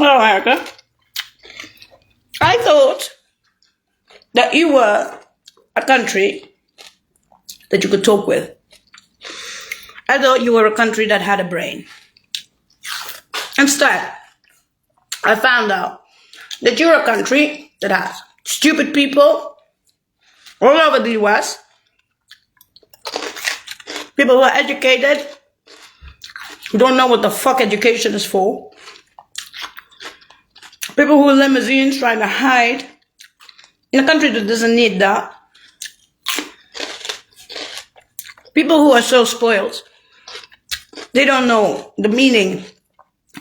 Hello, Erica. I thought that you were a country that you could talk with. I thought you were a country that had a brain. Instead, I found out that you're a country that has stupid people all over the US, people who are educated, who don't know what the fuck education is for, people who are limousines trying to hide in a country that doesn't need that, people who are so spoiled, they don't know the meaning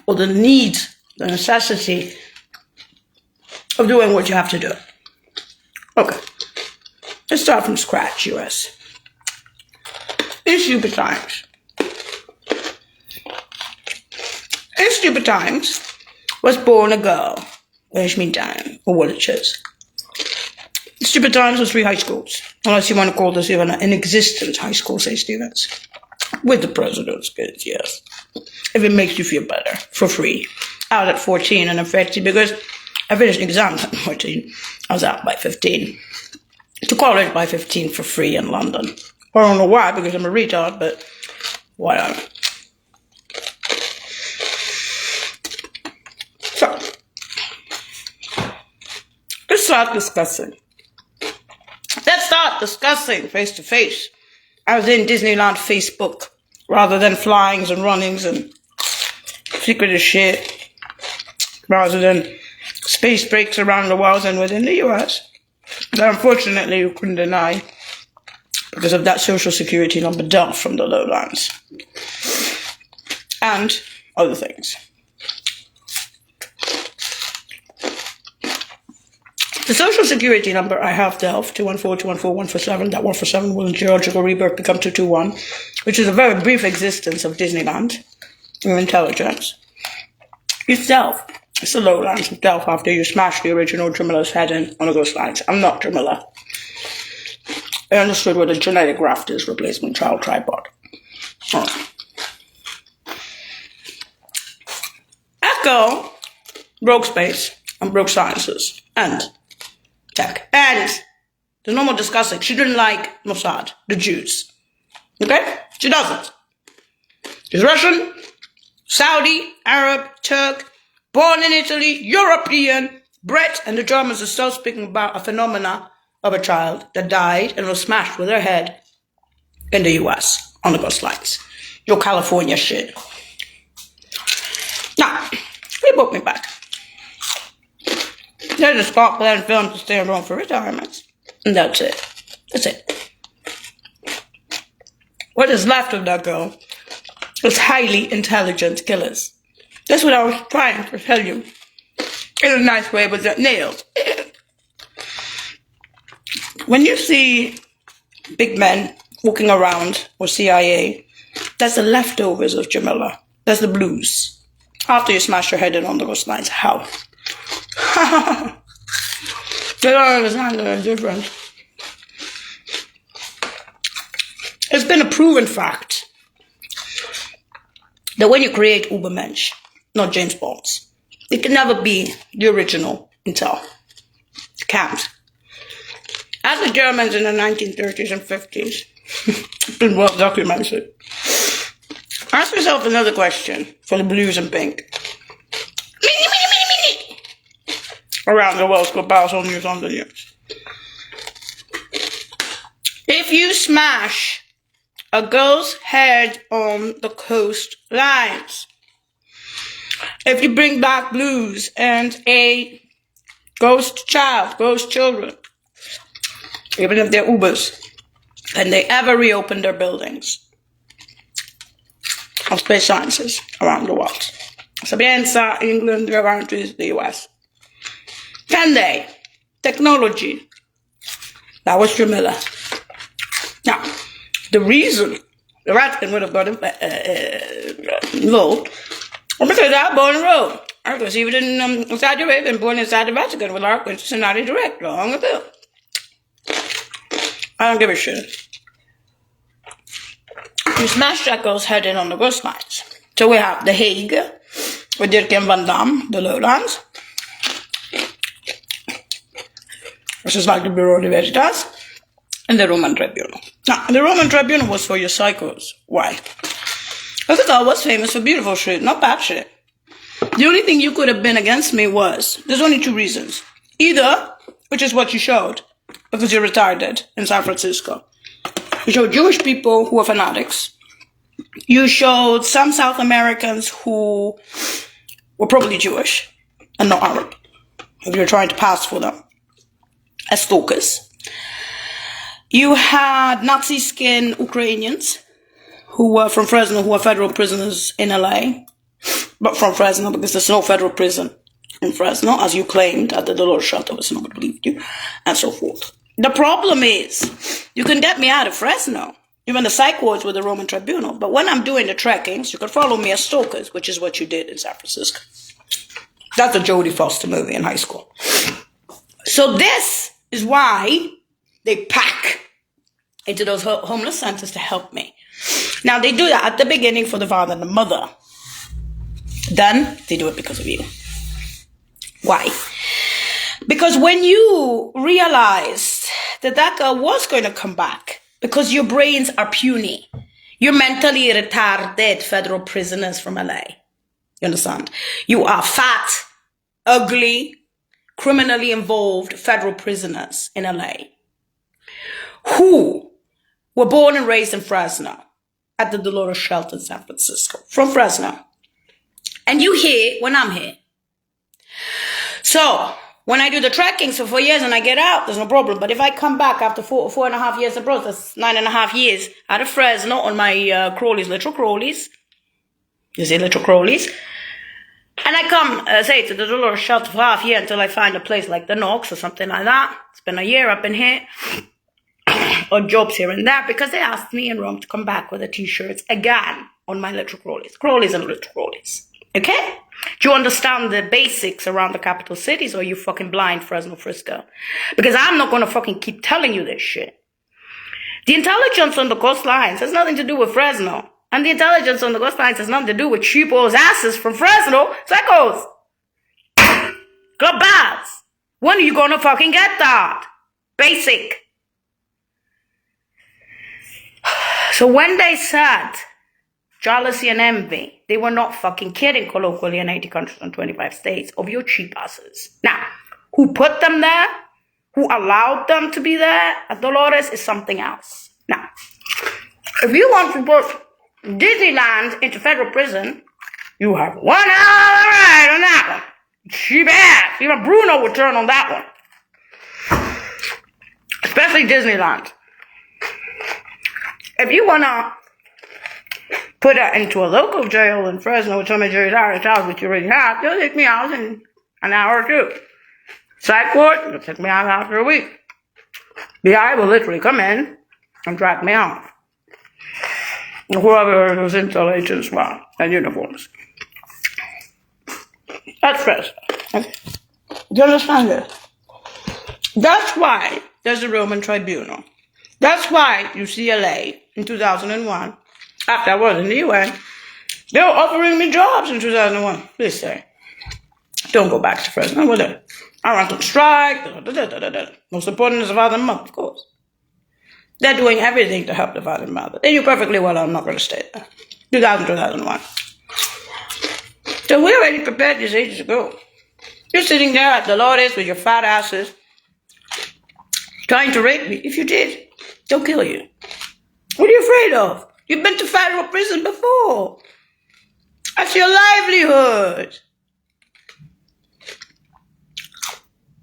or the need, the necessity of doing what you have to do. Okay, let's start from scratch, US. In stupid times. In stupid times was born a girl, Time, or Woolwich. Stupid times was 3 high schools, unless you want to call this even an inexistent high school, say students. With the president's kids, yes. If it makes you feel better, for free. I was at 14 and I'm 50 because I finished exams at 14. I was out by 15. To college by 15 for free in London. I don't know why, because I'm a retard, but whatever. So, let's start discussing. Let's start discussing face to face. I was in Disneyland Facebook rather than flyings and runnings and secret as shit, rather than space breaks around the world and within the US. That unfortunately you couldn't deny because of that social security number down from the lowlands and other things. The social security number I have Delft, 214-214-147, that 147 will in geological rebirth become 221, which is a very brief existence of Disneyland in intelligence. It's Delft. It's the lowlands of Delft after you smash the original Dramilla's head in on the ghost lines. I'm not Dramilla. I understood what a genetic graft is, replacement child tripod. Right. Echo broke space and broke sciences and tech and the normal discussing. She didn't like Mossad, the Jews. Okay? She doesn't. She's Russian, Saudi, Arab, Turk, born in Italy, European, Brit, and the Germans are still speaking about a phenomena of a child that died and was smashed with her head in the US on the coastlines. Your California shit. Now, they booked me back. There's a Scotland film to stay around for retirement. And that's it. That's it. What is left of that girl is highly intelligent killers. That's what I was trying to tell you. In a nice way, but that nailed. When you see big men walking around or CIA, that's the leftovers of Jamila. That's the blues. After you smash your head in on those lines, how? They don't understand the difference. It's been a proven fact that when you create Ubermensch, not James Bonds, it can never be the original Intel. It can't. As the Germans in the 1930s and 50s, it's been well documented. Ask yourself another question for the blues and pink. Around the world, go bows on news on the news. If you smash a girl's head on the coastlines, if you bring back blues and a ghost child, ghost children, even if they're Ubers, and they ever reopen their buildings of space sciences around the world, Sapienza, England, around to the US, can they? Technology. That was Jamila. Now, the reason the Vatican would have got involved was because I was born in Rome. I was even in Saudi Arabia and born inside the Vatican with our Cincinnati Direct long ago. I don't give a shit. You smash that girl's head in on the ghost lines. So we have The Hague, with Dirk and Van Damme, the Lowlands. Which is like the Bureau de Veritas. And the Roman Tribunal. Now, the Roman Tribunal was for your psychos. Why? Because the guy was famous for beautiful shit, not bad shit. The only thing you could have been against me was, there's only two reasons. Either, which is what you showed, because you retarded in San Francisco. You showed Jewish people who were fanatics. You showed some South Americans who were probably Jewish and not Arab. If you're trying to pass for them as stalkers. You had Nazi skin Ukrainians who were from Fresno, who were federal prisoners in LA. But from Fresno, because there's no federal prison in Fresno, as you claimed at the Dolores shelter, but nobody believed you, and so forth. The problem is, you can get me out of Fresno. Even the psych wards with the Roman Tribunal. But when I'm doing the trekkings, you can follow me as stalkers, which is what you did in San Francisco. That's a Jodie Foster movie in high school. So this is why they pack into those homeless centers to help me. Now, they do that at the beginning for the father and the mother. Then, they do it because of you. Why? Because when you realized that that girl was going to come back, because your brains are puny, you're mentally retarded federal prisoners from LA. You understand? You are fat, ugly, criminally involved federal prisoners in LA who were born and raised in Fresno at the Dolores shelter in San Francisco, from Fresno. And you here when I'm here. So, when I do the trekkings for 4 years and I get out, there's no problem. But if I come back after 4.5 years abroad, that's 9.5 years out of Fresno on my crawlies, literal crawlies. You see, literal crawlies. And I come, say, to the Dolores shelter for half a year until I find a place like the Knox or something like that. It's been a year up in here. Or jobs here and there, because they asked me in Rome to come back with the t-shirts again on my literal crawlies. Crawlies and literal crawlies. Okay? Do you understand the basics around the capital cities, or are you fucking blind, Fresno, Frisco? Because I'm not going to fucking keep telling you this shit. The intelligence on the coastlines has nothing to do with Fresno. And the intelligence on the coastlines has nothing to do with cheapos asses from Fresno. Psychos! Club baths! When are you going to fucking get that? Basic. So when they said jealousy and envy, they were not fucking kidding, colloquially, in 80 countries and 25 states, of your cheap asses. Now, who put them there, who allowed them to be there at Dolores is something else. Now, if you want to put Disneyland into federal prison, you have one hell of a ride on that one. Cheap ass. Even Bruno would turn on that one. Especially Disneyland. If you want to put it into a local jail in Fresno with some of your hours, which you already have, you'll take me out in an hour or two. Psych ward, you'll take me out after a week. BI will literally come in and drag me off. Whoever those intel agents were and uniforms. That's Fresno. Okay. Do you understand this? That's why there's a Roman Tribunal. That's why UCLA in 2001, after I was in the UN, they were offering me jobs in 2001. Please say, don't go back to Fresno, will they? I went on strike. Most important is the father and mother, of course. They're doing everything to help the father and mother. They knew perfectly well I'm not going to stay there. 2001. So we already prepared these ages ago. You're sitting there at Dolores with your fat asses, trying to rape me. If you did, they'll kill you. What are you afraid of? You've been to federal prison before. That's your livelihood.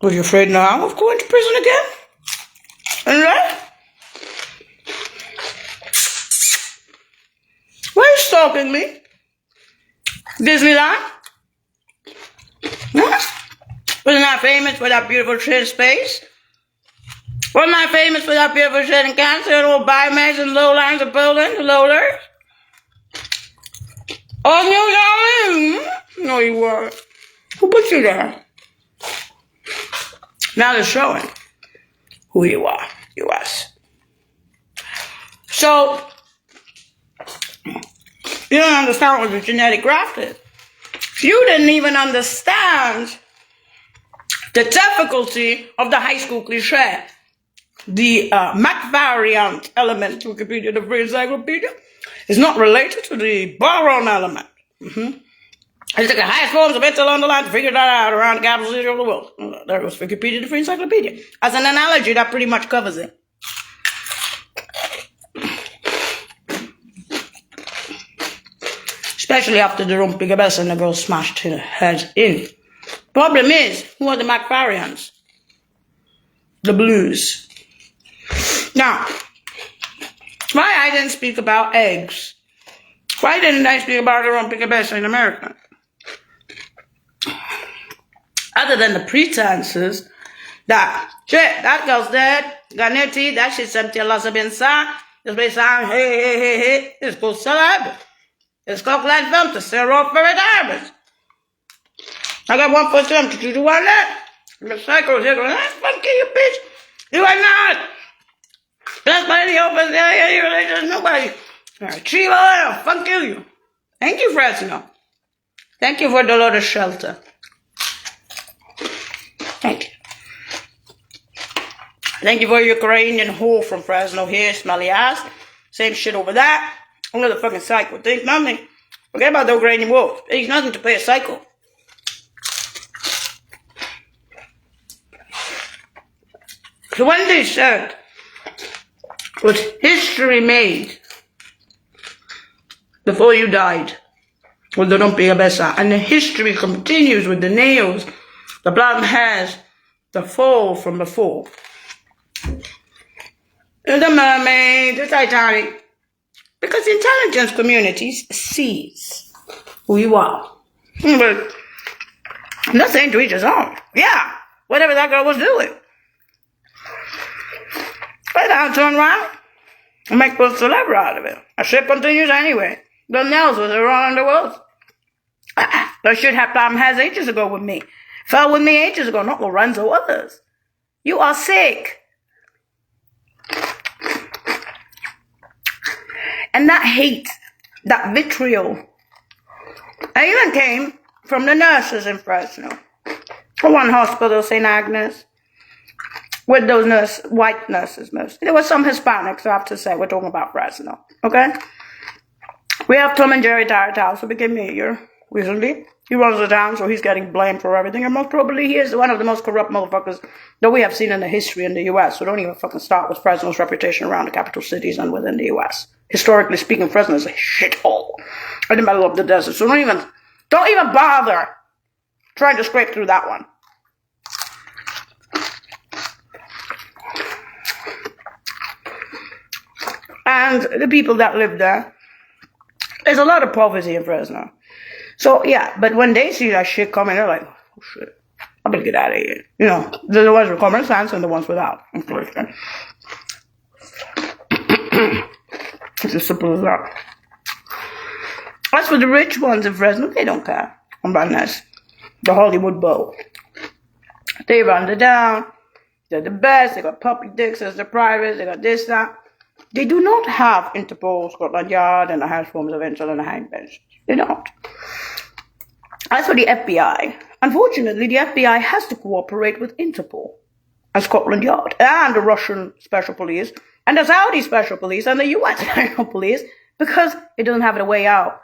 Are you afraid now of going to prison again? And right? Why are you stalking me? Disneyland? Huh? Wasn't I famous for that beautiful shit space? Wasn't I famous for that beautiful shit in Cancer and all biomass and lowlands of buildings, loaders? Oh, you darling? No, you weren't. Who put you there? Now they're showing who you are, US. So, you don't understand what the genetic graft is. You didn't even understand the difficulty of the high school cliche. The McVariant element, Wikipedia, the free encyclopedia, is not related to the Baron element. I took the highest forms of mental underline to figure that out around the capital city of the world. There was Wikipedia, the free encyclopedia. As an analogy, that pretty much covers it. Especially after the Rumpy Bess and the girl smashed her head in. Problem is, who are the McVariants? The Blues. Now, why I didn't speak about eggs? Why didn't I speak about the Rumpy Bess in America? Other than the pretenses that, shit, that girl's dead, got no teeth, that shit's empty, lots of inside, just be saying, hey, it's called celeb. It's called Glenn Film to sell off for retirement. I got one for them, you do want that? The psycho here going, fuck you, bitch. You are not. That's by the open, there's nobody. Chivo oil, fuck you. Thank you, Fresno. Thank you for the lot of shelter. Thank you. Thank you for your Ukrainian whore from Fresno here, smelly ass. Same shit over there. Only the fucking psycho. Think nothing. Forget about the Ukrainian wolf. There's nothing to pay a psycho. So when they said, was history made before you died with the Rumpy Abessa, and the history continues with the nails, the blonde hairs, the fall from before. The mermaid, the Titanic. Because the intelligence communities sees who you are. But I'm not saying to each his own. Yeah, whatever that girl was doing. But I'll turn around and make a celebrity out of it. Our shit continues anyway. The nails was around the world. That shit happened has ages ago with me. Fell with me ages ago, not Lorenzo, others. You are sick. And that hate, that vitriol, I even came from the nurses in Fresno. For one hospital, St. Agnes, with those white nurses mostly. There were some Hispanics, I have to say. We're talking about Fresno, okay? We have Tom and Jerry Taratalos, who became mayor recently. He runs the town, so he's getting blamed for everything. And most probably he is one of the most corrupt motherfuckers that we have seen in the history in the U.S. So don't even fucking start with Fresno's reputation around the capital cities and within the U.S. Historically speaking, Fresno is a shithole in the middle of the desert. So don't even bother trying to scrape through that one. And the people that live there, there's a lot of poverty in Fresno. So, yeah, but when they see that shit coming, they're like, oh, shit, I better get out of here. You know, they're the ones with common sense and the ones without. It's as simple as that. As for the rich ones in Fresno, they don't care about this. The Hollywood Bowl. They run the town. They're the best. They got public dicks as the private. They got this, that. They do not have Interpol, Scotland Yard, and the highest forms of intel and the hang bench. They don't. As for the FBI, unfortunately, the FBI has to cooperate with Interpol and Scotland Yard and the Russian Special Police and the Saudi Special Police and the U.S. Special Police because it doesn't have a way out,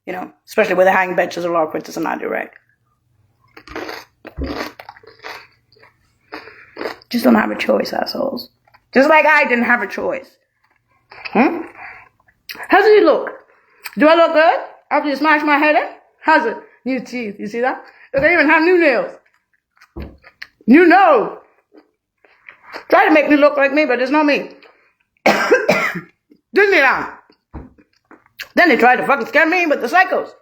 you know, especially with the hang benches of law quintus and Andy Ray. Just don't have a choice, assholes. Just like I didn't have a choice. How does it look? Do I look good after you smash my head in? How's it? New teeth, you see that? They even have new nails. New nose. Try to make me look like me, but it's not me. Disneyland. Then they try to fucking scare me with the psychos.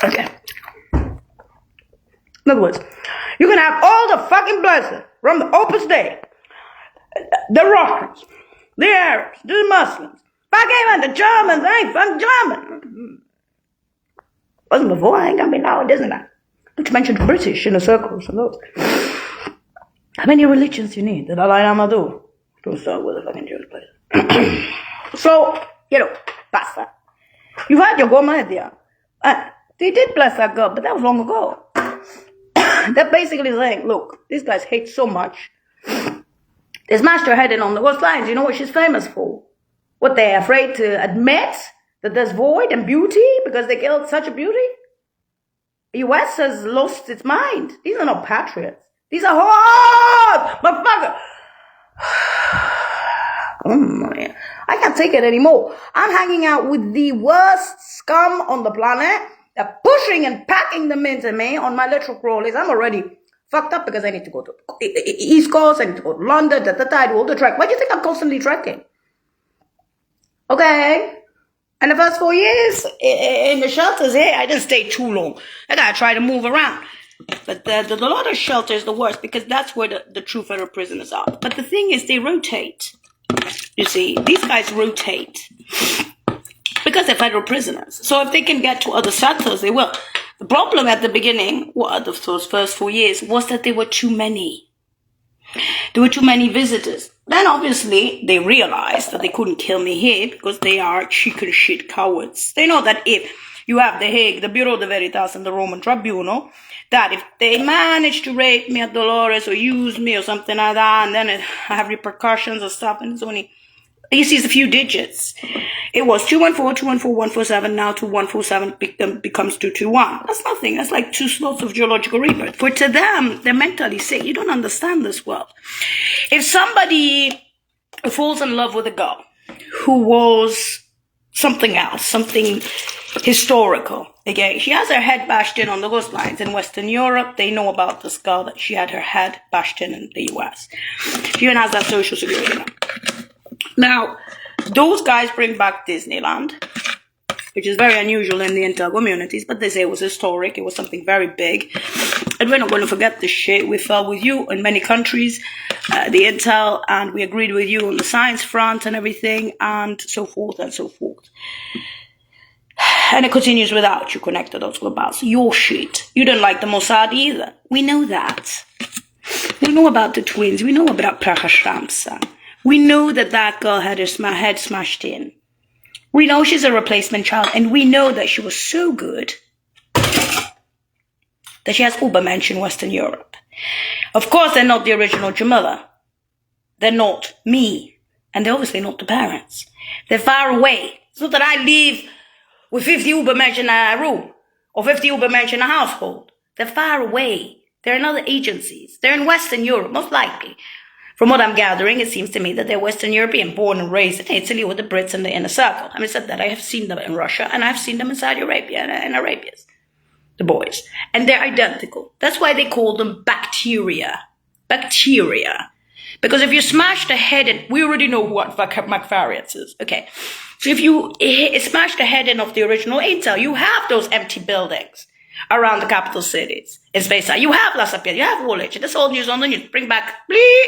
Okay. In other words, you can have all the fucking blessings from the Opus Dei, the Russians, the Arabs, the Muslims. Fuck even the Germans, I ain't fucking German. Wasn't before, I ain't gonna be now at Disneyland. Not to mention the British in the circles and those. How many religions you need? The Dalai Lama do? Don't start with a fucking Jewish place. So, you know, basta. You've had your go media. They did bless that girl, but that was long ago. They're basically saying, look, these guys hate so much. They smashed her head in on the coastlines. You know what she's famous for? What, they're afraid to admit that there's void and beauty because they killed such a beauty? The US has lost its mind. These are not patriots. These are whores! Motherfucker! Oh my. I can't take it anymore. I'm hanging out with the worst scum on the planet. They're pushing and packing them into me on my little crawlies. I'm already fucked up because I need to go to East Coast, I need to go to London, I do all the trek. Why do you think I'm constantly trekking? Okay. And the first 4 years in the shelters here, I didn't stay too long. I gotta try to move around. But the lot of shelter is the worst because that's where the true federal prisoners are. But the thing is, they rotate. You see, these guys rotate because they're federal prisoners. So if they can get to other shelters, they will. The problem at the beginning, those first 4 years, was that there were too many. There were too many visitors. Then obviously they realized that they couldn't kill me here because they are chicken shit cowards. They know that if you have the Hague, the Bureau de Veritas and the Roman Tribunal, that if they manage to rape me at Dolores or use me or something like that, and then I have repercussions or stuff, and it's only, you see, it's a few digits. It was 214, 214, 147, now 2147 becomes 221. That's nothing. That's like 2 slots of geological rebirth. But to them, they're mentally sick. You don't understand this world. If somebody falls in love with a girl who was something else, something historical, okay, she has her head bashed in on the coastlines in Western Europe. They know about this girl that she had her head bashed in the US. She even has that social security number. Now, those guys bring back Disneyland, which is very unusual in the intel communities, but they say it was historic, it was something very big, and we're not going to forget this shit. We fell with you in many countries, the intel, and we agreed with you on the science front and everything, and so forth and so forth. And it continues without you, connected those globals. Your shit. You don't like the Mossad either. We know that. We know about the twins. We know about Praha Shamsa. We know that girl had her head smashed in. We know she's a replacement child, and we know that she was so good that she has Übermensch in Western Europe. Of course, they're not the original Jamila. They're not me. And they're obviously not the parents. They're far away. It's not that I live with 50 Übermensch in a room or 50 Übermensch in a household. They're far away. They're in other agencies. They're in Western Europe, most likely. From what I'm gathering, it seems to me that they're Western European, born and raised in Italy with the Brits in the inner circle. Having said that, I have seen them in Russia, and I've seen them in Saudi Arabia and Arabians, the boys. And they're identical. That's why they call them bacteria. Bacteria. Because if you smash the head in, we already know what McVariance is. Okay. So if you smash the head in of the original Intel, you have those empty buildings around the capital cities. In space, you have La Sapien, you have Woolwich. That's all news on the news. Bring back, bleep.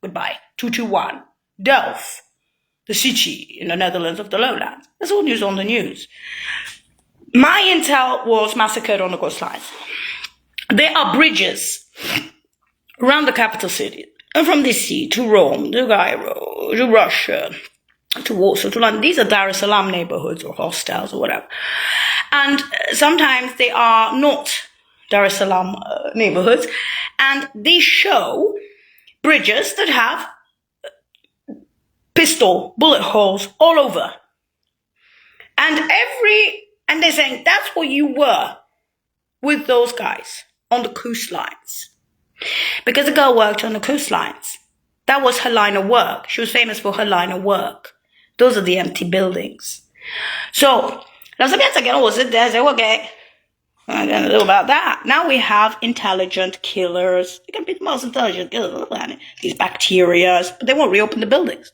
Goodbye. 221. Delft. The city in the Netherlands of the lowlands. That's all news on the news. My intel was massacred on the coastlines. There are bridges around the capital city. And from the sea to Rome, to Cairo, to Russia, to Warsaw, to London. These are Dar es Salaam neighborhoods or hostels or whatever. And sometimes they are not Dar es Salaam neighborhoods. And they show bridges that have pistol bullet holes all over. And they're saying that's what you were with those guys on the coastlines. Because the girl worked on the coastlines. That was her line of work. She was famous for her line of work. Those are the empty buildings. So, la sapienza che non sit there and say, okay, I'm going to do about that. Now we have intelligent killers. You can be the most intelligent killers on the planet. These bacteria, but they won't reopen the buildings.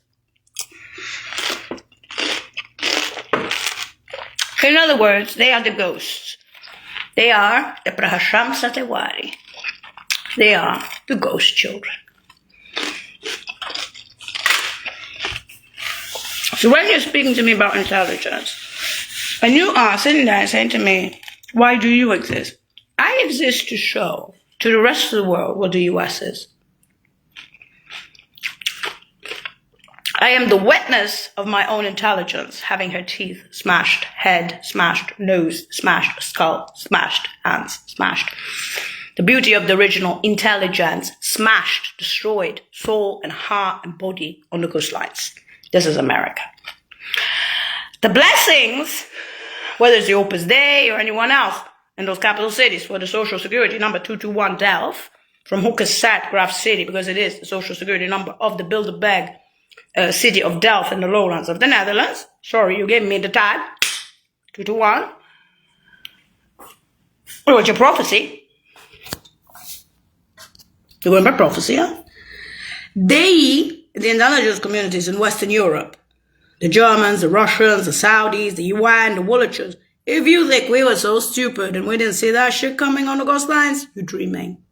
In other words, they are the ghosts. They are the Prahasham Satewari. They are the ghost children. So when you're speaking to me about intelligence, and you are sitting there saying to me, why do you exist? I exist to show to the rest of the world what the US is. I am the witness of my own intelligence, having her teeth smashed, head smashed, nose smashed, skull smashed, hands smashed. The beauty of the original intelligence smashed, destroyed, soul and heart and body on the coastlines. This is America. The blessings, whether it's the Opus Dei or anyone else in those capital cities for the social security number 221 Delft, from Hoekestad, Graaf City, because it is the social security number of the Bilderberg city of Delft in the lowlands of the Netherlands. Sorry, you gave me the tag. 221. What was your prophecy? You going by prophecy, huh? They, the intelligence communities in Western Europe, the Germans, the Russians, the Saudis, the UN, the Woolwichers, if you think we were so stupid and we didn't see that shit coming on the coastlines, you're dreaming.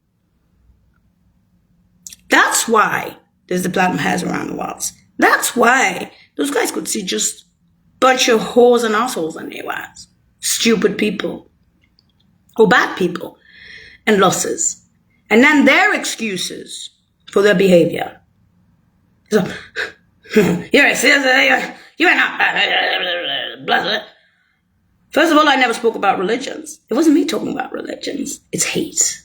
That's why there's the platinum hairs around the walls. That's why those guys could see just a bunch of whores and assholes in their lives. Stupid people. Or bad people. And losses. And then their excuses for their behavior. So, you're not. First of all, I never spoke about religions. It wasn't me talking about religions. It's hate.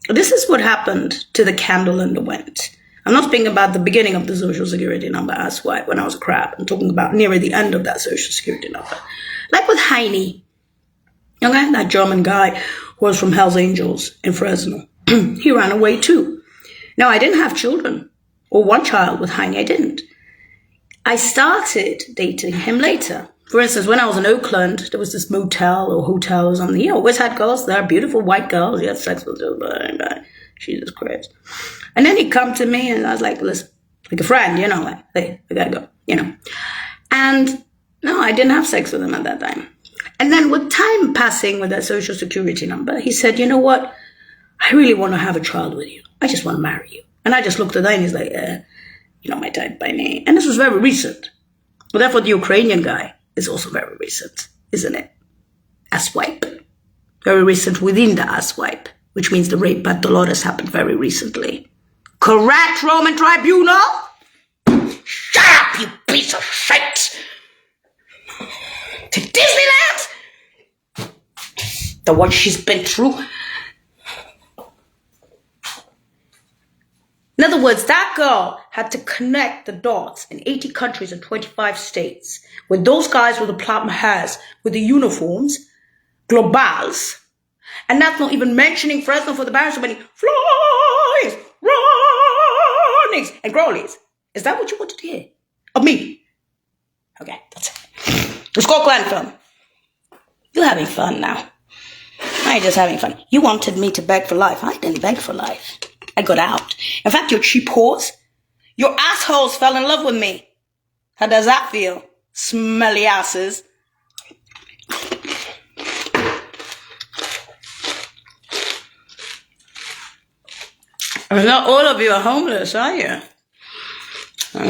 This is what happened to the candle in the wind. I'm not speaking about the beginning of the social security number as white when I was a crab. I'm talking about near the end of that social security number. Like with Heine. Okay, that German guy who was from Hells Angels in Fresno. He ran away too. Now, I didn't have children. Or one child with Heine. I didn't. I started dating him later. For instance, when I was in Oakland, there was this motel or hotel or something. You always had girls there, beautiful white girls. You had sex with them. Jesus Christ. And then he'd come to me and I was like, listen, like a friend, you know, like, hey, I gotta go, you know. And no, I didn't have sex with him at that time. And then with time passing with that social security number, he said, you know what? I really want to have a child with you. I just want to marry you. And I just looked at that and he's like, you know, my type by name. And this was very recent. Well, therefore, the Ukrainian guy is also very recent, isn't it? Asswipe. Very recent within the asswipe, which means the rape by Dolores happened very recently. Correct, Roman tribunal? Shut up, you piece of shit! To Disneyland? The what she's been through? In other words, that girl had to connect the dots in 80 countries and 25 states with those guys with the platinum hairs, with the uniforms, globals. And that's not even mentioning Fresno for the Baron so many flies, runnings, and growlies. Is that what you wanted to hear? Of me? Okay, that's it. The Scotland film. You're having fun now. I ain't just having fun. You wanted me to beg for life. I didn't beg for life. I got out. In fact, your cheap whores, your assholes fell in love with me. How does that feel? Smelly asses. Not all of you are homeless, are you? I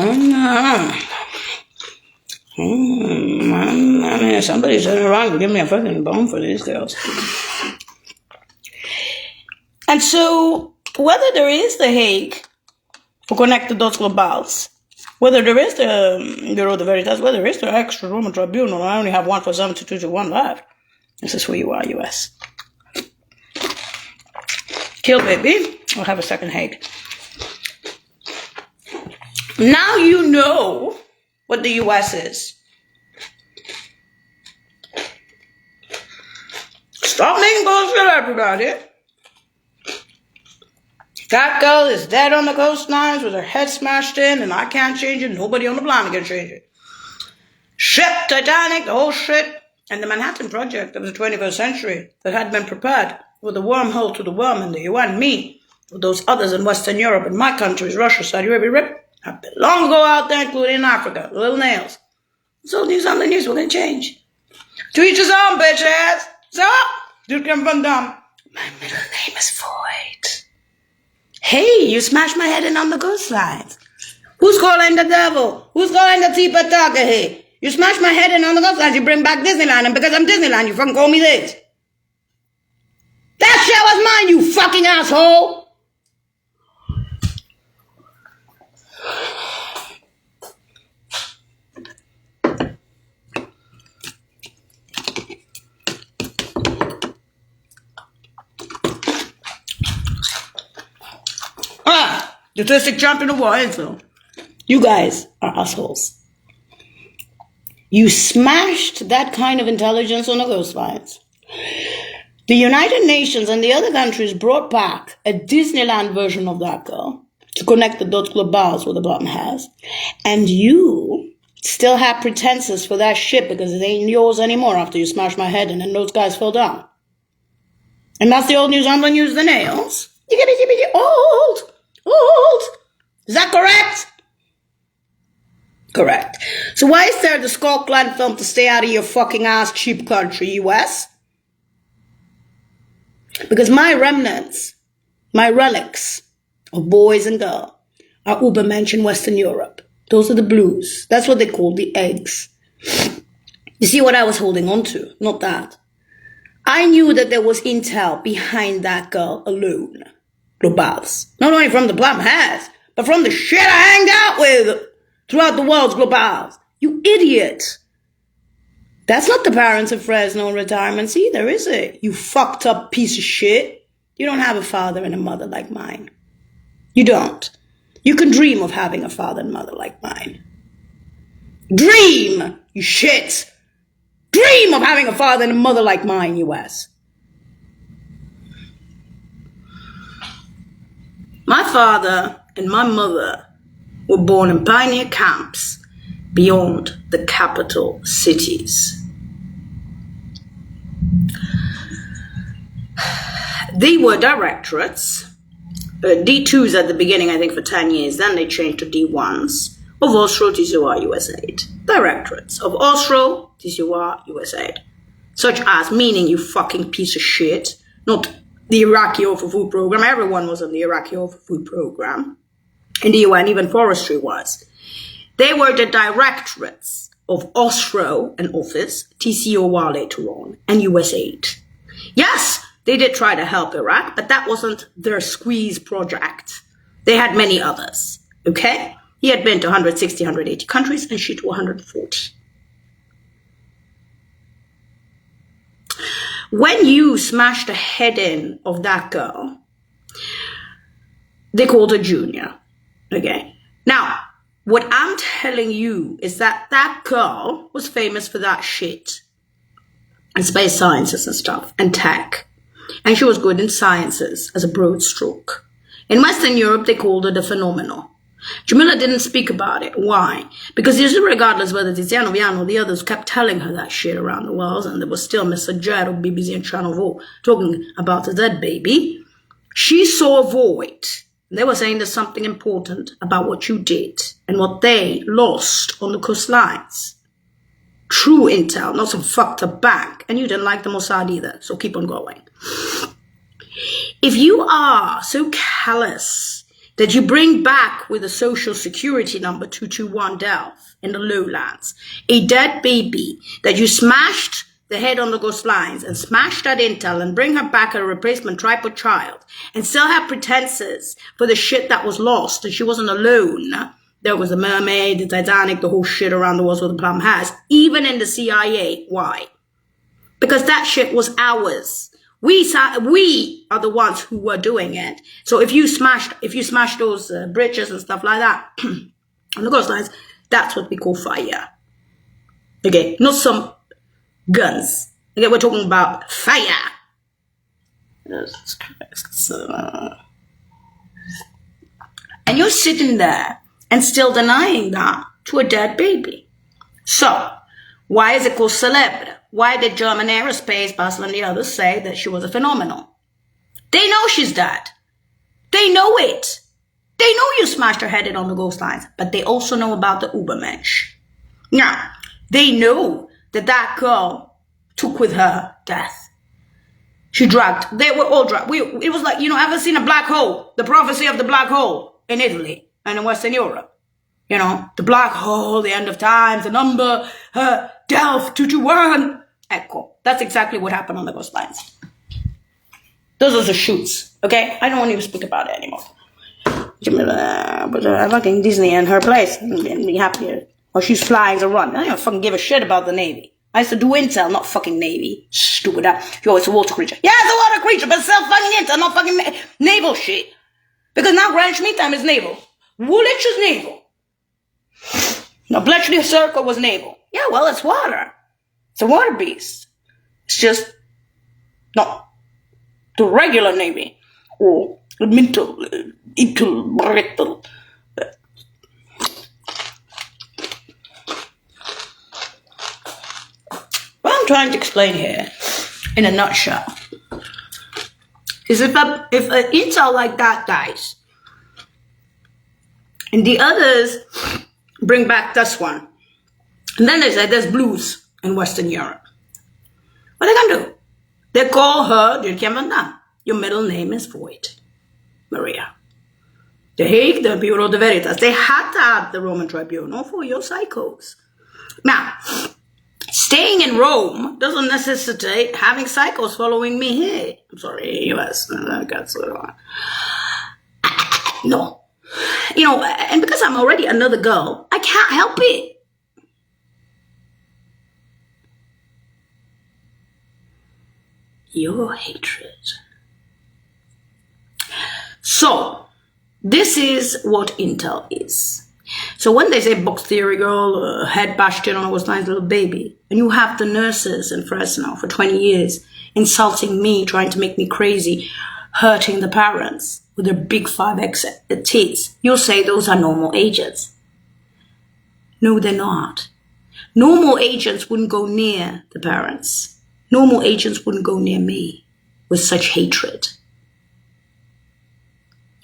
mean, somebody's turning around and give me a fucking bone for these girls. And so, whether there is the Hague for Connect the Dots Globals, whether there is the Bureau de Veritas, whether there is the extra Roman tribunal, I only have one for 7221 left. This is who you are, US. Kill, baby. I'll have a second Hague. Now you know what the US is. Stop making bullshit, everybody. That girl is dead on the coastlines with her head smashed in, and I can't change it. Nobody on the planet can change it. Ship, Titanic, the whole shit. And the Manhattan Project of the 21st century that had been prepared with a wormhole to the worm and the UN, me, with those others in Western Europe and my countries, Russia, Saudi Arabia, Rip, have been long ago out there, including in Africa, little nails. So news on the news will change. To each his own, bitches. So, Duke and Van Damme. My middle name is Void. Hey, you smashed my head in on the coastlines. Who's calling the devil? Who's calling the Tipa Takahe? You smash my head in on the coastlines, you bring back Disneyland, and because I'm Disneyland, you fucking call me this. That shit was mine, you fucking asshole! The autistic champion of war, so. You guys are assholes. You smashed that kind of intelligence on the coastlines. The United Nations and the other countries brought back a Disneyland version of that girl to connect the dots globals what the bottom has. And you still have pretenses for that shit because it ain't yours anymore after you smashed my head in and those guys fell down. And that's the old news on the news, the nails. Old. Is that correct? Correct. So why is there the Scotland film to stay out of your fucking ass cheap country, US? Because my remnants, my relics of boys and girls are Ubermensch in Western Europe. Those are the blues. That's what they call the eggs. You see what I was holding on to? Not that. I knew that there was intel behind that girl alone. Globals. Not only from the plum hairs, but from the shit I hanged out with throughout the world's globals. You idiot. That's not the parents of Fresno retirements either, is it? You fucked up piece of shit. You don't have a father and a mother like mine. You don't. You can dream of having a father and mother like mine. Dream, you shit. Dream of having a father and a mother like mine, US. My father and my mother were born in pioneer camps beyond the capital cities. They were directorates, D2s at the beginning, I think, for 10 years. Then they changed to D1s of Osro, TCOR, USAID. Directorates of Osro, TCOR, USAID. Such as, meaning you fucking piece of shit, not the Iraqi Oil for Food program. Everyone was on the Iraqi Oil for Food program. In the UN, even forestry was. They were the directorates of Osro and Office, TCOR later on, and USAID. Yes, they did try to help Iraq, but that wasn't their squeeze project. They had many others, okay? He had been to 160, 180 countries, and she to 140. When you smashed the head in of that girl, they called her Junior, okay? Now, what I'm telling you is that that girl was famous for that shit. And space sciences and stuff, and tech. And she was good in sciences as a broad stroke. In Western Europe, they called her the phenomenal. Jamila didn't speak about it. Why? Because regardless whether Tiziano, Viano, or the others kept telling her that shit around the world, and there was still Mr. Jed of BBC and Channel 4 talking about the dead baby, she saw a void. They were saying there's something important about what you did and what they lost on the coastlines. True intel, not some fucked up bank. And you didn't like the Mossad either, so keep on going. If you are so callous that you bring back with a social security number 221 Delft in the lowlands, a dead baby that you smashed the head on the coastlines and smashed that intel and bring her back a replacement tripod child and still have pretenses for the shit that was lost and she wasn't alone. There was the Mermaid, the Titanic, the whole shit around the world what the plum has. Even in the CIA. Why? Because that shit was ours. We are the ones who were doing it. So if you smash those bridges and stuff like that on the coastlines, that's what we call fire. Okay, not some guns. Okay, we're talking about fire. Jesus Christ. And you're sitting there and still denying that to a dead baby. So, why is it called celebre? Why did German Aerospace, Basel and the others say that she was a phenomenal? They know she's dead. They know it. They know you smashed her head in on the coastlines, but they also know about the Ubermensch. Now, they know that that girl took with her death. She dragged. They were all dragged. It was like, ever seen a black hole? The prophecy of the black hole in Italy and in Western Europe. The black hole, the end of times, the number, Delft 221. Ecco. That's exactly what happened on the coastlines. Those are the shoots, okay? I don't want to even speak about it anymore. But fucking Disney and her place and be happier. Or she's flying to run. I don't fucking give a shit about the Navy. I used to do intel, not fucking Navy. Stupid. Yo, it's a water creature. Yeah, it's a water creature, but it's still fucking intel, not fucking naval shit. Because now Greenwich Mean Time is naval. Woolwich is naval. Now Bletchley Circle was naval. Yeah, well, it's water. It's a water beast. It's just not the regular Navy or the mental, brittle. What I'm trying to explain here, in a nutshell, is if an intel like that dies, and the others bring back this one, and then they say there's blues in Western Europe, what are they gonna do? They call her Dirk-Jan van Dam. Your middle name is Void, Maria. The Hague, the Bureau de Veritas, they had to have the Roman tribunal for your psychos. Now, staying in Rome doesn't necessitate having psychos following me here. I'm sorry, US. No. You know, and because I'm already another girl, I can't help it. Your hatred. So, this is what intel is. So when they say box theory girl, head bashed in on was nice little baby, and you have the nurses in Fresno for 20 years insulting me, trying to make me crazy, hurting the parents with their big 5X tits, you'll say those are normal agents. No, they're not. Normal agents wouldn't go near the parents. Normal agents wouldn't go near me with such hatred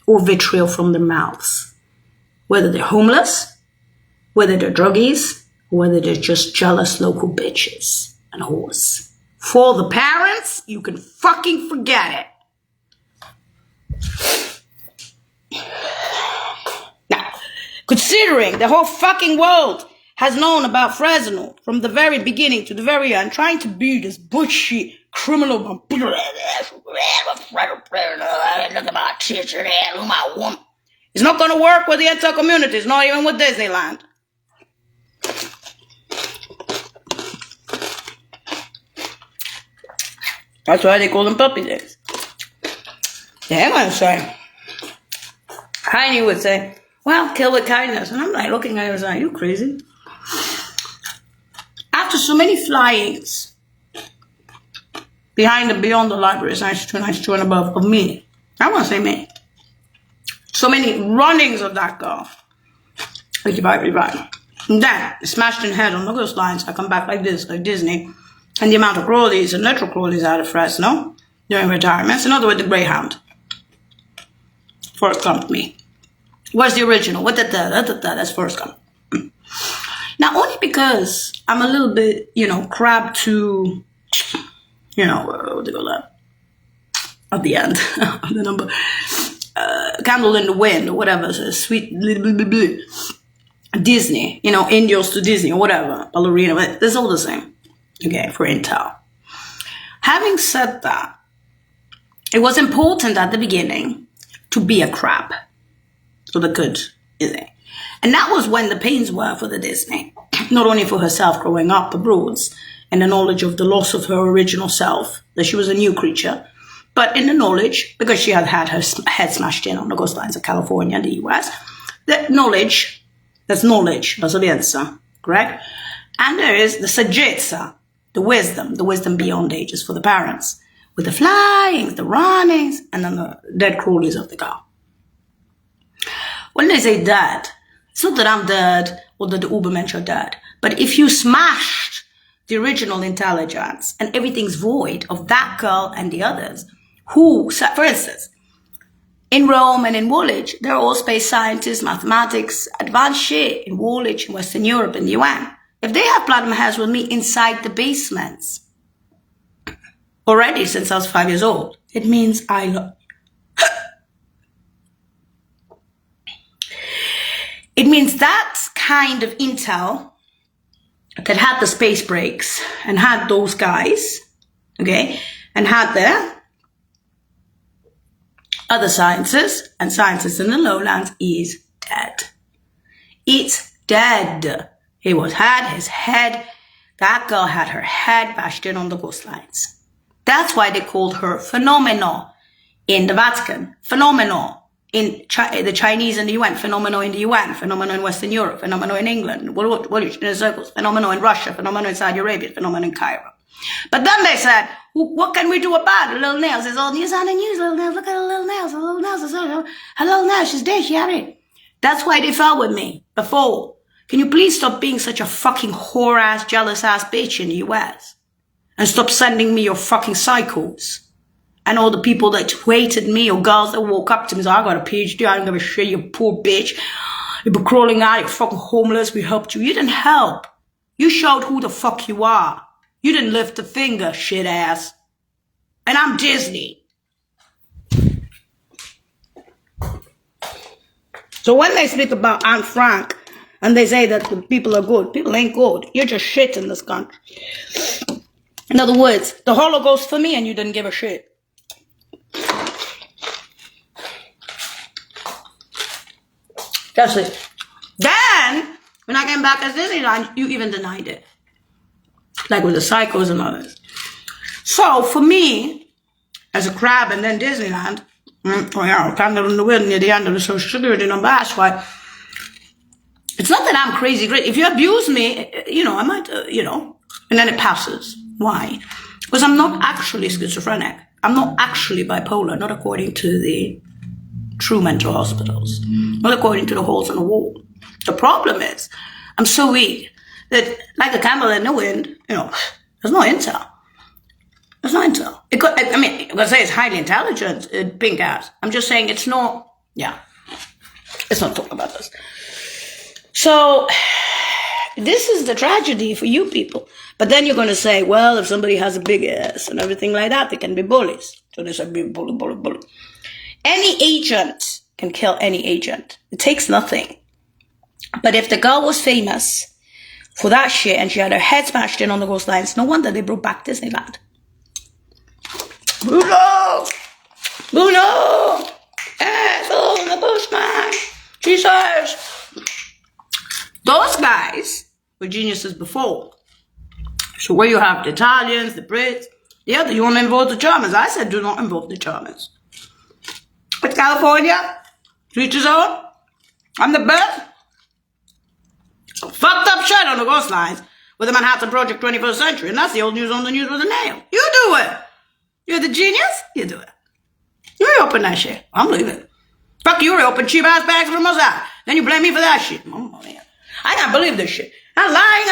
or vitriol from their mouths. Whether they're homeless, whether they're druggies, or whether they're just jealous local bitches and whores. For the parents, you can fucking forget it. Now, considering the whole fucking world has known about Fresno from the very beginning to the very end, trying to be this butchy criminal. Look at my tits, look at my woman. It's not going to work with the entire community. It's not even with Disneyland. That's why they call them puppy days. They're going to say, Heine would say, well, kill with kindness. And I'm like looking at him and saying, you crazy? After so many flyings behind and beyond the library, it's 92 and above of me. I want to say me. So many runnings of that girl. 85. And then, smashed in head on the coastlines. I come back like this, like Disney. And the amount of crawlies and natural crawlies out of Fresno during retirements. In other words, the Greyhound. Forrest Gump, me. Where's the original? What that's Forrest Gump. Now, only because I'm a little bit, crab to, what do you call that? At the end of the number. Candle in the Wind, or whatever, so sweet, Disney, Angels to Disney, or whatever, ballerina, but it's all the same, okay, for intel. Having said that, it was important at the beginning to be a crab, so the good Disney. And that was when the pains were for the Disney, not only for herself growing up abroad, and the knowledge of the loss of her original self, that she was a new creature, but in the knowledge, because she had her head smashed in on the coastlines of California and the US, that knowledge, that's knowledge, la sapienza, correct? And there is the saggezza, the wisdom beyond ages for the parents, with the flyings, the runnings, and then the dead crawlies of the girl. When they say dead, it's not that I'm dead or that the Ubermensch are dead, but if you smashed the original intelligence and everything's void of that girl and the others, who, for instance, in Rome and in Woolwich, they're all space scientists, mathematics, advanced shit in Woolwich, in Western Europe, in the UN. If they have platinum hairs with me inside the basements already since I was 5 years old, it means I love. It means that kind of intel that had the space breaks and had those guys, okay, and had their other sciences and sciences in the lowlands is dead. It's dead. He had his head, that girl had her head bashed in on the coastlines. That's why they called her Fenomeno in the Vatican. Fenomeno. in the Chinese in the UN, phenomenal in the UN, phenomenal in Western Europe, phenomenal in England, in circles, phenomenal in Russia, phenomenal in Saudi Arabia, phenomenal in Cairo. But then they said, what can we do about it? Little nails. It's all news on the news, little nails. Look at her little nails. Her little nails. Her little nails. She's dead. She had it. That's why they fell with me before. Can you please stop being such a fucking whore-ass, jealous-ass bitch in the US? And stop sending me your fucking cycles. And all the people that hated me or girls that woke up to me and said, I got a PhD, I don't give a shit, you poor bitch. You've been crawling out, you're fucking homeless, we helped you. You didn't help. You showed who the fuck you are. You didn't lift a finger, shit ass. And I'm Disney. So when they speak about Anne Frank and they say that the people are good, people ain't good. You're just shit in this country. In other words, the Holocaust for me and you didn't give a shit. That's it. Then, when I came back as Disneyland, you even denied it. Like with the cycles and others. So, for me, as a crab and then Disneyland, candle in the wind near the end of the Social Security number, that's why. It's not that I'm crazy great. If you abuse me, I might, and then it passes. Why? Because I'm not actually schizophrenic. I'm not actually bipolar, not according to the true mental hospitals, not according to the holes in the wall. The problem is, I'm so weak that, like a candle in the wind, there's no intel. There's no intel. I'm going to say it's highly intelligent, pink ass. I'm just saying it's not, let's not talk about this. So, this is the tragedy for you people. But then you're going to say, well, if somebody has a big ass and everything like that, they can be bullies. So they say, bully. Any agent can kill any agent. It takes nothing. But if the girl was famous for that shit and she had her head smashed in on the ghost lines, no wonder they brought back Disneyland. Bruno! Asshole in the bushman! Jesus! Those guys were geniuses before. So where you have the Italians, the Brits, you want to involve the Germans. I said do not involve the Germans. But California, to each his own. I'm the best. Fucked up shit on the ghost lines with the Manhattan Project 21st Century. And that's the old news on the news with a nail. You do it. You're the genius. You do it. You reopen that shit. I'm leaving. Fuck you, reopen cheap ass bags from Mosaic. Then you blame me for that shit. Oh, man. I can't believe this shit. I'm lying.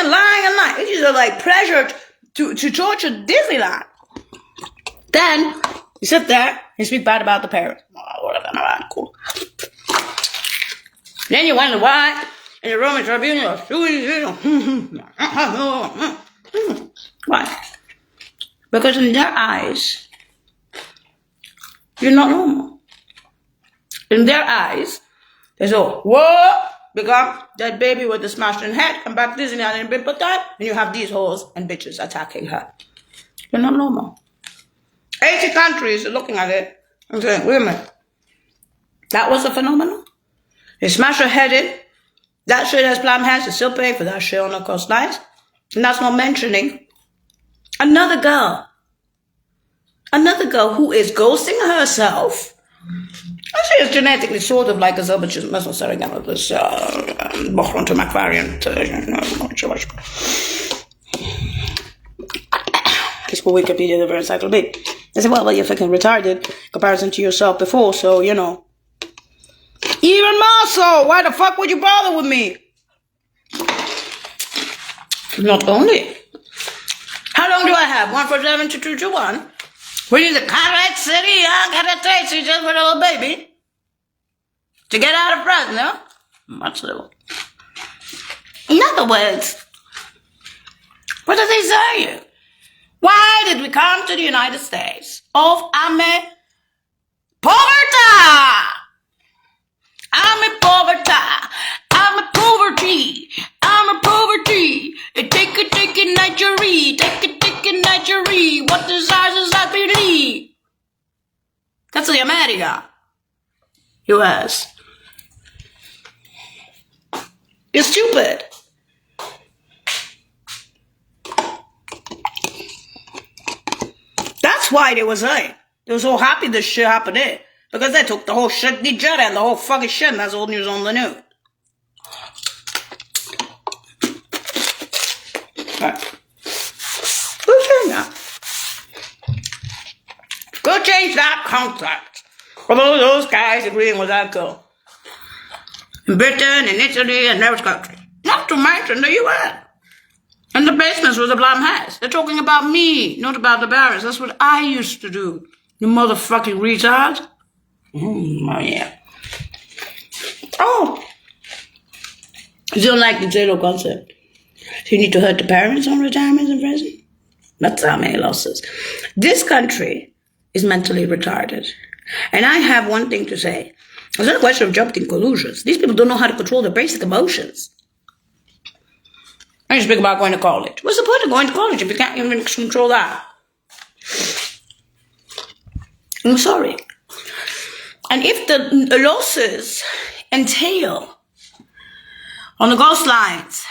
It's just like pleasure to torture Disneyland. Then you sit there and speak bad about the parents. Oh, whatever, cool. Then you wonder why in the Roman Tribunal why? Because in their eyes, you're not normal. In their eyes, they say, whoa, become that baby with the smashed in head, come back to Disneyland and been put down, and you have these hoes and bitches attacking her. You're not normal. 80 countries are looking at it and saying, wait a minute, that was a phenomenon? They smash her head in, that shit has plum hands, is still paying for that shit on the coastlines, and that's not mentioning another girl who is ghosting herself. She is genetically sort of like a Zerbachev Muslim Saragama, this Bochron to McVariant, it's for Wikipedia, the very encyclopedia. I said, well, you're fucking retarded in comparison to yourself before, so, Even more so, why the fuck would you bother with me? Not only. How long do I have? 147 to 221? We need the correct city, correct city just for a little baby. To get out of Fresno. Much little. In other words, what do they say? Why did we come to the United States of Poverty? I'm a poverty. Take it, Nigeria. What desires I believe? That's the America. US. You're stupid. That's why they were saying. They were so happy this shit happened there. Because they took the whole shit, the jet and the whole fucking shit, and that's old news on the news. Right. Go change that. Go change that concept. For those guys agreeing with that girl. In Britain, in Italy, and those countries. Not to mention the UN. And the basements where the blame has. They're talking about me, not about the barons. That's what I used to do. You motherfucking retard. Oh, yeah. Oh. You don't like the J-Lo concept. So you need to hurt the parents on retirement and prison? That's how many losses. This country is mentally retarded. And I have one thing to say. It's not a question of jumping conclusions. These people don't know how to control their basic emotions. I speak about going to college. What's the point of going to college if you can't even control that? I'm sorry. And if the losses entail on the ghost lines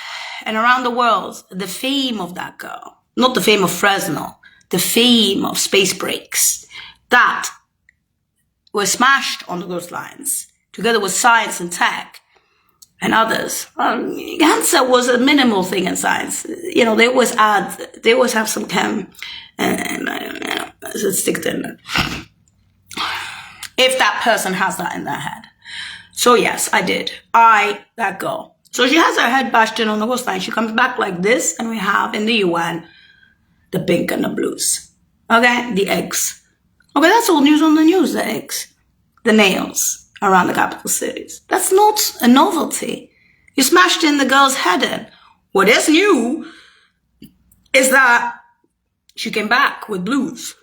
and around the world, the fame of that girl, not the fame of Fresno, the fame of space breaks, that was smashed on the ghost lines, together with science and tech and others. Cancer was a minimal thing in science. You know, they always have some chem and stick to it. If that person has that in their head. So yes, I did. That girl. So she has her head bashed in on the ghost line. She comes back like this, and we have in the UN the pink and the blues. Okay? The eggs. Okay, that's all news on the news, the eggs. The nails around the capital cities. That's not a novelty. You smashed in the girl's head in. What is new is that she came back with blues.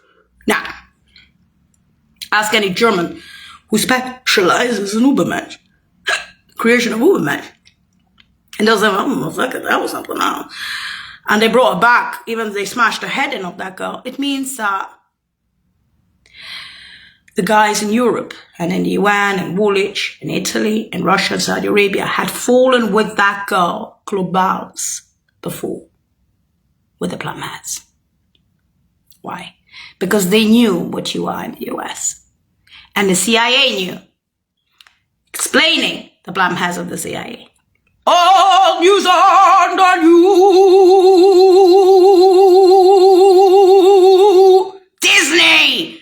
Now, ask any German who specializes in Ubermensch, creation of Ubermensch. And they'll say, oh, fuck it, that was something else. And they brought her back, even though they smashed the head in of that girl. It means that the guys in Europe and in the UN and Woolwich in Italy and Russia and Saudi Arabia had fallen with that girl, Globals, before, with the plum hats. Why? Because they knew what you are in the US. And the CIA knew. Explaining the plum hats of the CIA. All news on the news. Disney!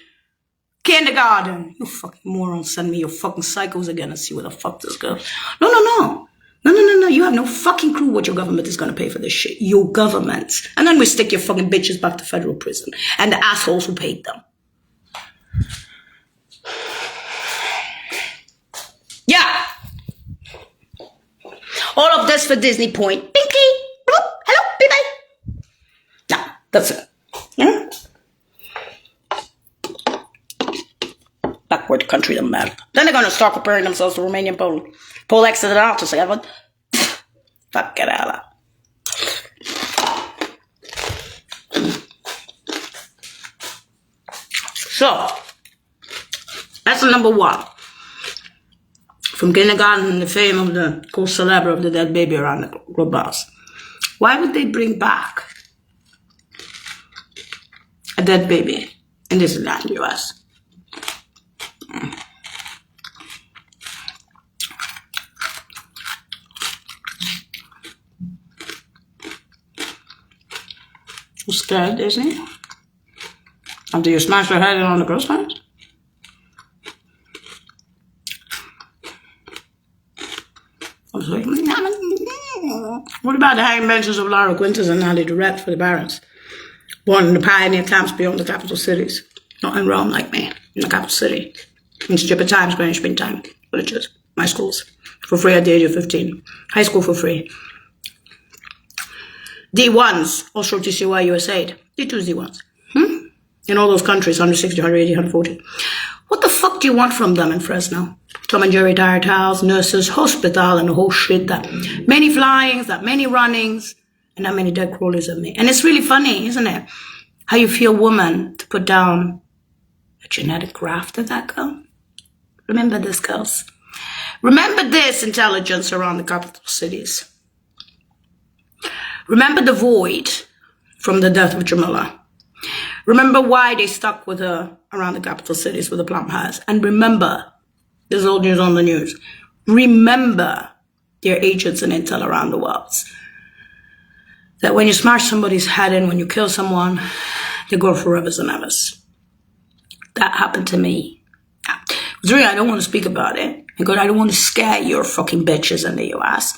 Kindergarten. You fucking morons, send me your fucking cycles again and see where the fuck this goes. No. You have no fucking clue what your government is going to pay for this shit. Your government. And then we stick your fucking bitches back to federal prison. And the assholes who paid them. Yeah. All of this for Disney Point. Pinky. Bloop. Hello. Bye-bye. No, that's it. Yeah. Backward country of America. Then they're going to start comparing themselves to Romania and Poland. Poll exited out to 7. Fuck it out. So, that's the number one. From kindergarten and the fame of the cool celebrity of the dead baby around the globe bus. Why would they bring back a dead baby in this land, US? You scared, Disney? After you smash their head in on the ghost lines? What about the hanging benches of Laura Quintus and Natalie Durrett for the barons? Born in the pioneer camps beyond the capital cities. Not in Rome like me, in the capital city. In stupid times, going springtime, villages, my schools. For free at the age of 15. High school for free. D1s, also TCY USAID. D2s, D1s. In all those countries, 160, 180, 140. What the fuck do you want from them in Fresno? Tom and Jerry tire towels, nurses, hospital, and the whole shit. That many flyings, that many runnings, and that many dead crawlies of me. And it's really funny, isn't it? How you feel woman to put down a genetic graft of that girl. Remember this, girls. Remember this, intelligence around the capital cities. Remember the void from the death of Jamila. Remember why they stuck with her around the capital cities with the plum hairs. And remember, there's old news on the news. Remember, dear agents and intel around the world, that when you smash somebody's head in, when you kill someone, they go forever and ever. That happened to me. It's really, I don't want to speak about it because I don't want to scare your fucking bitches in the US.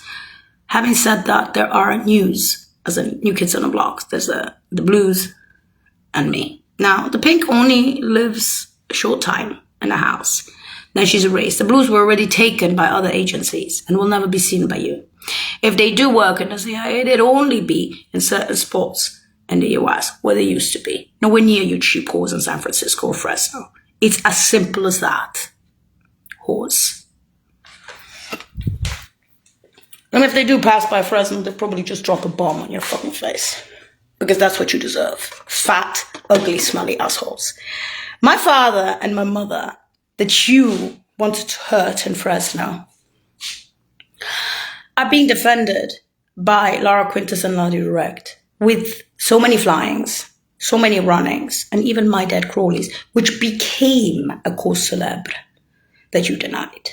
Having said that, there are news, as in New Kids on the Block. There's the Blues and me. Now, the Pink only lives a short time in the house. Then she's erased. The Blues were already taken by other agencies and will never be seen by you. If they do work in the CIA, it'd only be in certain spots in the US where they used to be. Nowhere near you cheap whores in San Francisco or Fresno. It's as simple as that. Whores. And if they do pass by Fresno, they'll probably just drop a bomb on your fucking face. Because that's what you deserve. Fat, ugly, smelly assholes. My father and my mother that you wanted to hurt in Fresno are being defended by Laura Quintus and Lottie Direct with so many flyings, so many runnings, and even My Dead Crawleys, which became a cause célèbre that you denied.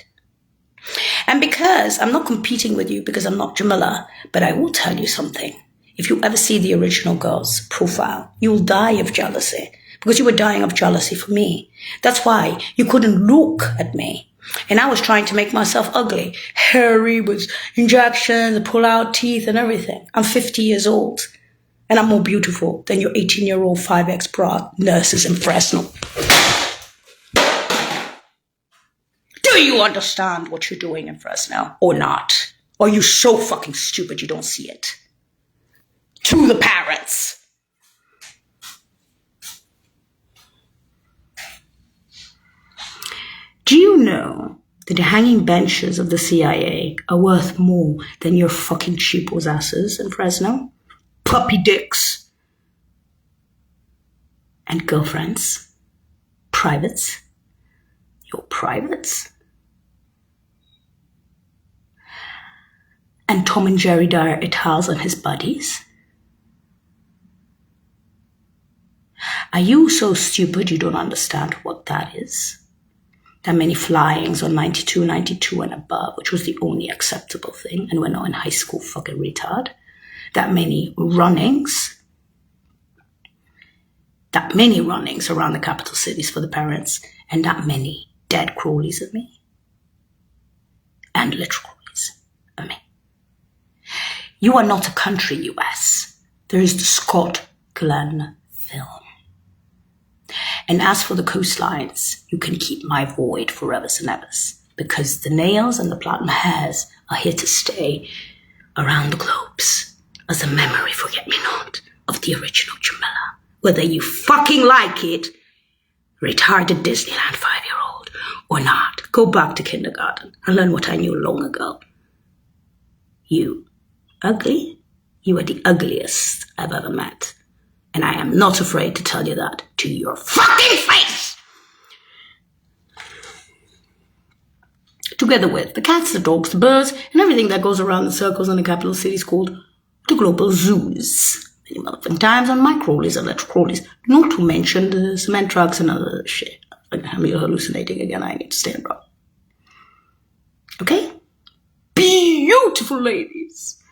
And because I'm not competing with you because I'm not Jamila, but I will tell you something. If you ever see the original girl's profile, you will die of jealousy because you were dying of jealousy for me. That's why you couldn't look at me. And I was trying to make myself ugly, hairy with injections, pull out teeth and everything. I'm 50 years old and I'm more beautiful than your 18-year-old 5X bra nurses in Fresno. Do you understand what you're doing in Fresno or not? Or are you so fucking stupid you don't see it? To the parents. Do you know that the hanging benches of the CIA are worth more than your fucking cheapos asses in Fresno? Puppy dicks. And girlfriends. Privates. Your privates. And Tom and Jerry Dyer Itals and his buddies. Are you so stupid you don't understand what that is? That many flyings on 92 and above, which was the only acceptable thing, and we're not in high school, fucking retard. That many runnings around the capital cities for the parents, and that many dead Crawleys of me. And literal Crawleys of me. You are not a country, US. There is the Scott Glenn film. And as for the coastlines, you can keep my void forever and ever, because the nails and the platinum hairs are here to stay around the globes as a memory, forget-me-not, of the original Jamila. Whether you fucking like it, retarded Disneyland 5-year-old, or not, go back to kindergarten and learn what I knew long ago. You ugly? You are the ugliest I've ever met. And I am not afraid to tell you that to your fucking face! Together with the cats, the dogs, the birds, and everything that goes around the circles in the capital cities called the global zoos. Many motherfucking times on my Crawleys and little Crawleys, not to mention the cement trucks and other shit. I'm hallucinating again, I need to stand up. Okay? Beautiful ladies.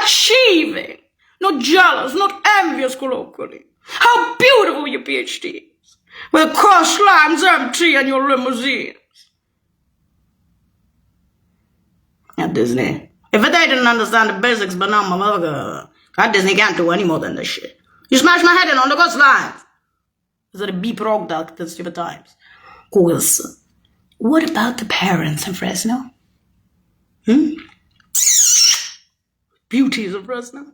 Achieving. Not jealous, not envious colloquially. How beautiful your PhD is. With the coastlines empty and your limousines. Now Disney, if they didn't understand the basics, but now motherfucker, God, Disney can't do any more than this shit. You smashed my head in on the coastlines. Is that a beep rock duck that's stupid times? Course. What about the parents in Fresno? Beauties of Fresno.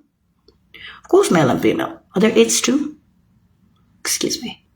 Of course, male and female. Are there its too? Excuse me.